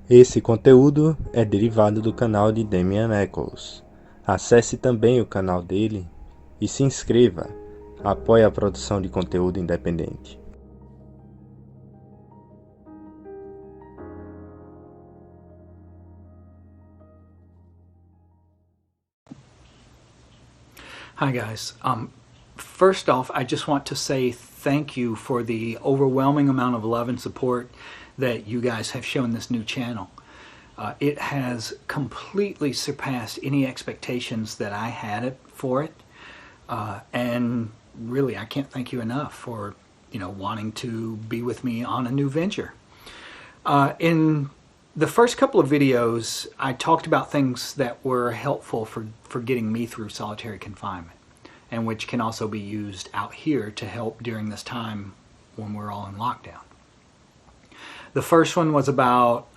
Esse conteúdo é derivado do canal de Damien Echols. Acesse também o canal dele e se inscreva. Apoie a produção de conteúdo independente. Hi guys. First off, I just want to say thank you for the overwhelming amount of love and support that you guys have shown this new channel. It has completely surpassed any expectations that I had for it, and really I can't thank you enough for wanting to be with me on a new venture. In the first couple of videos, I talked about things that were helpful for getting me through solitary confinement, and which can also be used out here to help during this time when we're all in lockdown. The first one was about,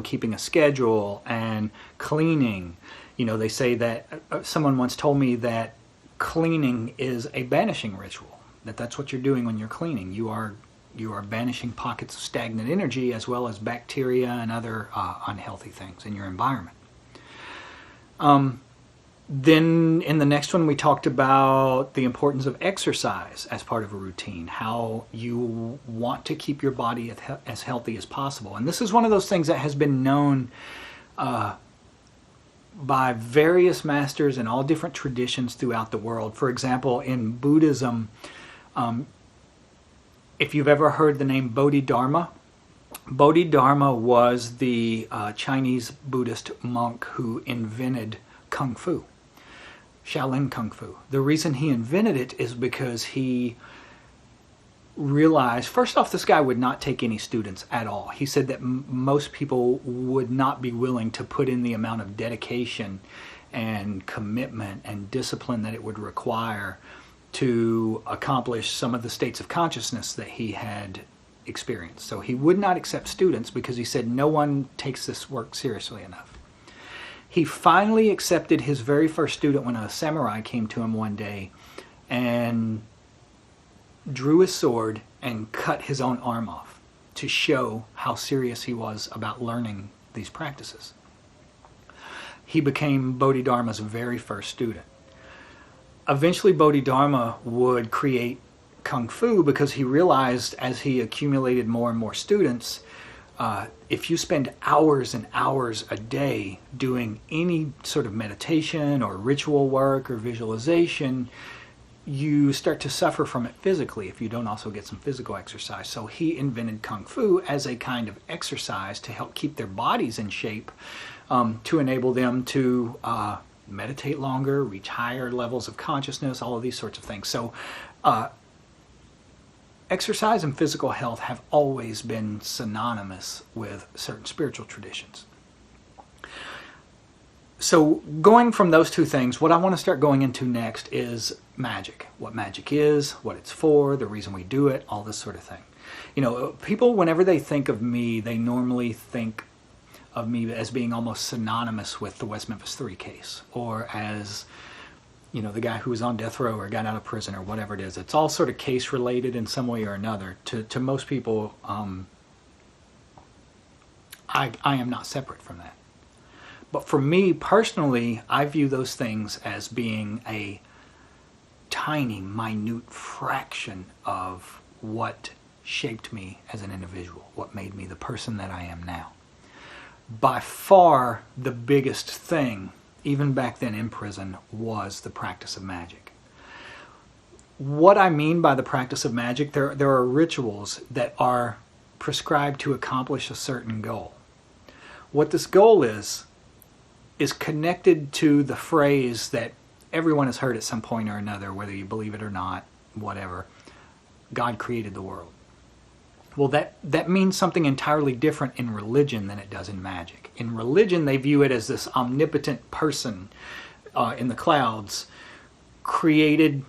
keeping a schedule and cleaning. They say that someone once told me that cleaning is a banishing ritual, that's what you're doing when you're cleaning. You are banishing pockets of stagnant energy as well as bacteria and other unhealthy things in your environment. Then in the next one we talked about the importance of exercise as part of a routine, how you want to keep your body as healthy as possible. And this is one of those things that has been known by various masters in all different traditions throughout the world. For example, in Buddhism, if you've ever heard the name Bodhidharma, Bodhidharma was the Chinese Buddhist monk who invented Kung Fu, Shaolin Kung Fu. The reason he invented it is because he realized, first off, this guy would not take any students at all. He said that most people would not be willing to put in the amount of dedication and commitment and discipline that it would require to accomplish some of the states of consciousness that he had experienced. So he would not accept students because he said no one takes this work seriously enough. He finally accepted his very first student when a samurai came to him one day and drew his sword and cut his own arm off to show how serious he was about learning these practices. He became Bodhidharma's very first student. Eventually Bodhidharma would create Kung Fu because he realized as he accumulated more and more students, if you spend hours and hours a day doing any sort of meditation or ritual work or visualization, you start to suffer from it physically if you don't also get some physical exercise. So he invented Kung Fu as a kind of exercise to help keep their bodies in shape, to enable them to meditate longer, reach higher levels of consciousness, all of these sorts of things. So exercise and physical health have always been synonymous with certain spiritual traditions. So going from those two things, what I want to start going into next is magic. What magic is, what it's for, the reason we do it, all this sort of thing. People, whenever they think of me, they normally think of me as being almost synonymous with the West Memphis 3 case, or as the guy who was on death row or got out of prison or whatever it is. It's all sort of case related in some way or another. To most people, I am not separate from that. But for me personally, I view those things as being a tiny, minute fraction of what shaped me as an individual, what made me the person that I am now. By far the biggest thing, even back then in prison, was the practice of magic. What I mean by the practice of magic, there are rituals that are prescribed to accomplish a certain goal. What this goal is connected to the phrase that everyone has heard at some point or another, whether you believe it or not, whatever. God created the world. Well, that means something entirely different in religion than it does in magic. In religion, they view it as this omnipotent person in the clouds created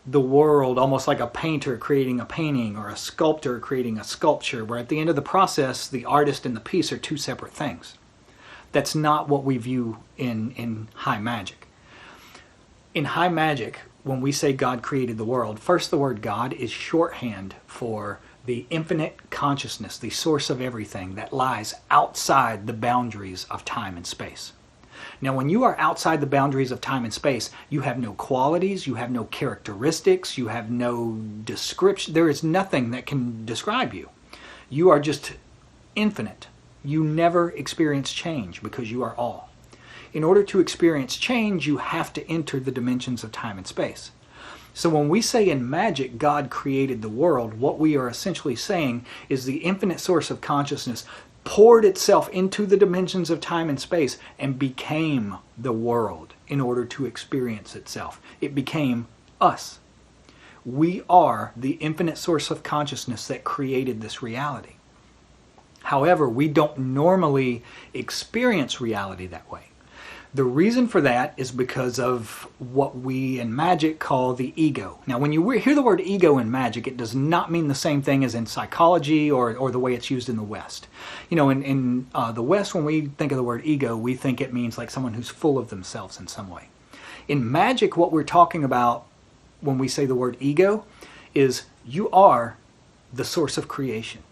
the world almost like a painter creating a painting or a sculptor creating a sculpture, where at the end of the process, the artist and the piece are two separate things. That's not what we view in high magic. In high magic, when we say God created the world, first, the word God is shorthand for the infinite consciousness, the source of everything that lies outside the boundaries of time and space. Now, when you are outside the boundaries of time and space, you have no qualities, you have no characteristics, you have no description. There is nothing that can describe you. You are just infinite. You never experience change because you are all. In order to experience change, you have to enter the dimensions of time and space. So when we say in Magick, God created the world, what we are essentially saying is the infinite source of consciousness poured itself into the dimensions of time and space and became the world in order to experience itself. It became us. We are the infinite source of consciousness that created this reality. However, we don't normally experience reality that way. The reason for that is because of what we in Magick call the ego. Now, when you hear the word ego in Magick, it does not mean the same thing as in psychology or the way it's used in the West. You know, in the West, when we think of the word ego, we think it means like someone who's full of themselves in some way. In Magick, what we're talking about when we say the word ego is you are the source of creation.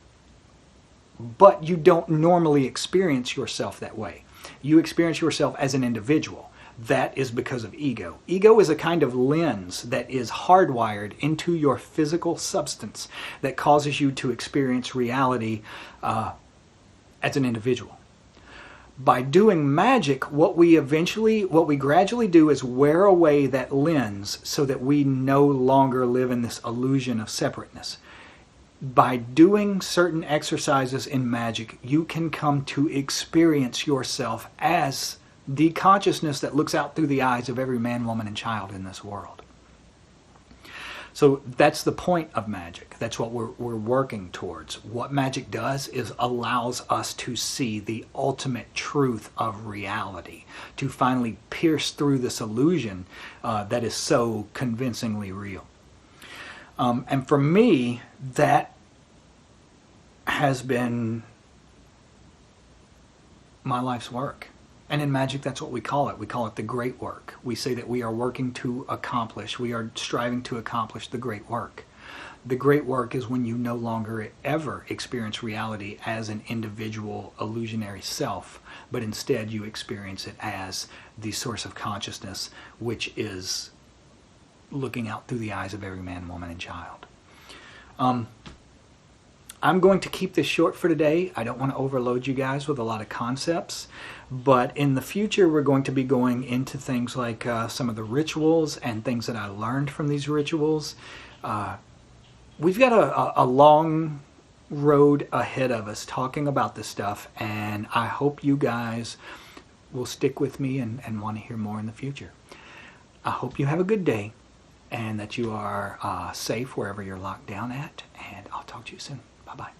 But you don't normally experience yourself that way. You experience yourself as an individual. That is because of ego. Ego is a kind of lens that is hardwired into your physical substance that causes you to experience reality as an individual. By doing Magick, what we gradually do is wear away that lens so that we no longer live in this illusion of separateness. By doing certain exercises in Magick, you can come to experience yourself as the consciousness that looks out through the eyes of every man, woman, and child in this world. So that's the point of Magick. That's what we're working towards. What Magick does is allows us to see the ultimate truth of reality, to finally pierce through this illusion that is so convincingly real. And for me, that has been my life's work. And in Magick, that's what we call it. We call it the great work. We say that we are working to accomplish, we are striving to accomplish the great work. The great work is when you no longer ever experience reality as an individual illusionary self, but instead you experience it as the source of consciousness, which is looking out through the eyes of every man, woman, and child. I'm going to keep this short for today. I don't want to overload you guys with a lot of concepts, but in the future we're going to be going into things like some of the rituals and things that I learned from these rituals. We've got a long road ahead of us talking about this stuff, and I hope you guys will stick with me and want to hear more in the future. I hope you have a good day and that you are safe wherever you're locked down at, and I'll talk to you soon. Bye-bye.